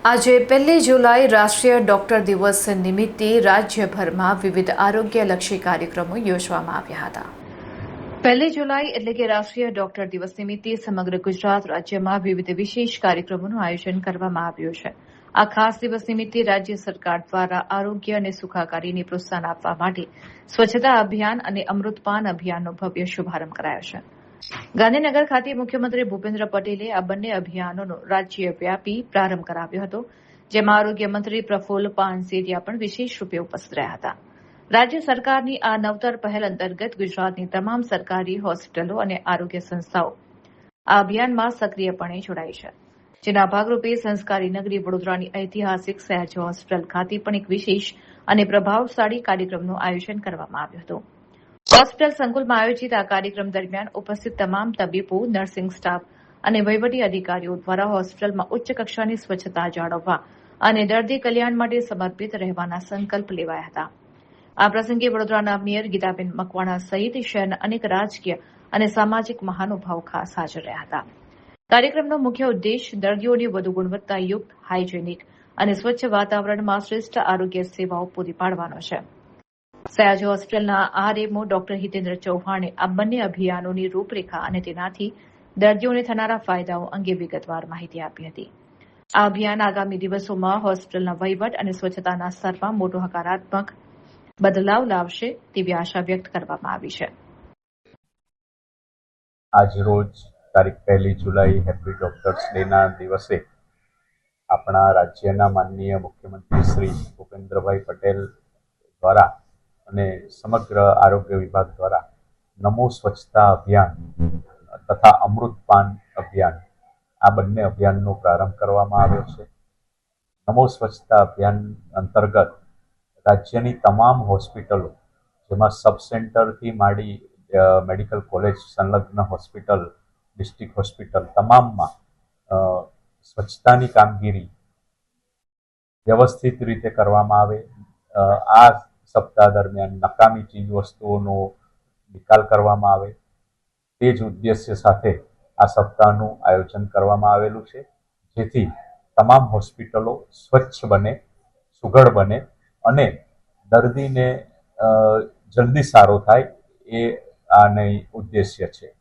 આજે 1 જુલાઈ રાષ્ટ્રીય ડોક્ટર દિવસ નિમિત્તે રાજ્યભરમાં વિવિધ આરોગ્યલક્ષી કાર્યક્રમો યોજવામાં આવ્યા હતા। 1 જુલાઈ એટલે કે રાષ્ટ્રીય ડોક્ટર દિવસ નિમિત્તે સમગ્ર ગુજરાત રાજ્યમાં વિવિધ વિશેષ કાર્યક્રમોનું આયોજન કરવામાં આવ્યું છે। આ ખાસ દિવસ નિમિત્તે રાજ્ય સરકાર દ્વારા આરોગ્ય અને સુખાકારીને પ્રોત્સાહન આપવા માટે સ્વચ્છતા અભિયાન અને અમૃતપાન અભિયાનનો ભવ્ય શુભારંભ કરાયો છે। ગાંધીનગર ખાતે મુખ્યમંત્રી ભૂપેન્દ્ર પટેલે આ બંને અભિયાનોનો રાજ્યવ્યાપી પ્રારંભ કરાવ્યો હતો, જેમાં આરોગ્ય મંત્રી પ્રફુલ્લ પાનસેરિયા પણ વિશેષ રૂપે ઉપસ્થિત રહ્યા હતા। રાજ્ય સરકારની આ નવતર પહેલ અંતર્ગત ગુજરાતની તમામ સરકારી હોસ્પિટલો અને આરોગ્ય સંસ્થાઓ આ અભિયાનમાં સક્રિયપણે જોડાઈ છે, જેના ભાગરૂપે સંસ્કારી નગરી વડોદરાની ઐતિહાસિક સયાજી હોસ્પિટલ ખાતે પણ એક વિશેષ અને પ્રભાવશાળી કાર્યક્રમનું આયોજન કરવામાં આવ્યું હતું। હોસ્પિટલ સંકુલમાં આયોજિત આ કાર્યક્રમ દરમિયાન ઉપસ્થિત તમામ તબીબો, નર્સિંગ સ્ટાફ અને વહીવટી અધિકારીઓ દ્વારા હોસ્પિટલમાં ઉચ્ચ કક્ષાની સ્વચ્છતા જાળવવા અને દર્દી કલ્યાણ માટે સમર્પિત રહેવાના સંકલ્પ લેવાયા હતા। આ પ્રસંગે વડોદરાના મેયર ગીતાબેન મકવાણા સહિત શહેરના અનેક રાજકીય અને સામાજિક મહાનુભાવો ખાસ હાજર રહ્યા હતા। કાર્યક્રમનો મુખ્ય ઉદ્દેશ દર્દીઓને વધુ ગુણવત્તાયુક્ત, હાઇજેનિક અને સ્વચ્છ વાતાવરણમાં શ્રેષ્ઠ આરોગ્ય સેવાઓ પૂરી પાડવાનો છે। સયાજી હોસ્પિટલના આરએમઓ ડોક્ટર હિતેન્દ્ર ચૌહાણે આ બંને અભિયાનોની રૂપરેખા અને તેનાથી દર્દીઓને થનારા ફાયદાઓ અંગે વિગતવાર માહિતી આપી હતી। આ અભિયાન આગામી દિવસોમાં હોસ્પિટલના વહીવટ અને સ્વચ્છતાના સ્તરમાં મોટો હકારાત્મક બદલાવ લાવશે તેવી આશા વ્યક્ત કરવામાં આવી છે। આજરોજ તારીખ 1 જુલાઈ હેપી ડોક્ટર્સ ડેના દિવસે આપણા રાજ્યના માનનીય મુખ્યમંત્રી શ્રી ભૂપેન્દ્રભાઈ પટેલ દ્વારા અને સમગ્ર આરોગ્ય વિભાગ દ્વારા નમો સ્વચ્છતા અભિયાન તથા અમૃતપાન અભિયાન આ બંને અભિયાનનો પ્રારંભ કરવામાં આવ્યો છે। નમો સ્વચ્છતા અભિયાન અંતર્ગત રાજ્યની તમામ હોસ્પિટલો, જેમાં સબ સેન્ટરથી માંડી મેડિકલ કોલેજ સંલગ્ન હોસ્પિટલ, ડિસ્ટ્રિક્ટ હોસ્પિટલ તમામમાં સ્વચ્છતાની કામગીરી વ્યવસ્થિત રીતે કરવામાં આવે। આ સપ્તાહ દરમિયાન નકામી ચીજ વસ્તુઓનો નિકાલ કરવામાં આવે, તે જ ઉદ્દેશ્ય સાથે આ સપ્તાહનું આયોજન કરવામાં આવેલું છે, જેથી તમામ હોસ્પિટલો સ્વચ્છ બને, સુઘડ બને અને દર્દીને જલ્દી સારો થાય એ આનો ઉદ્દેશ્ય છે।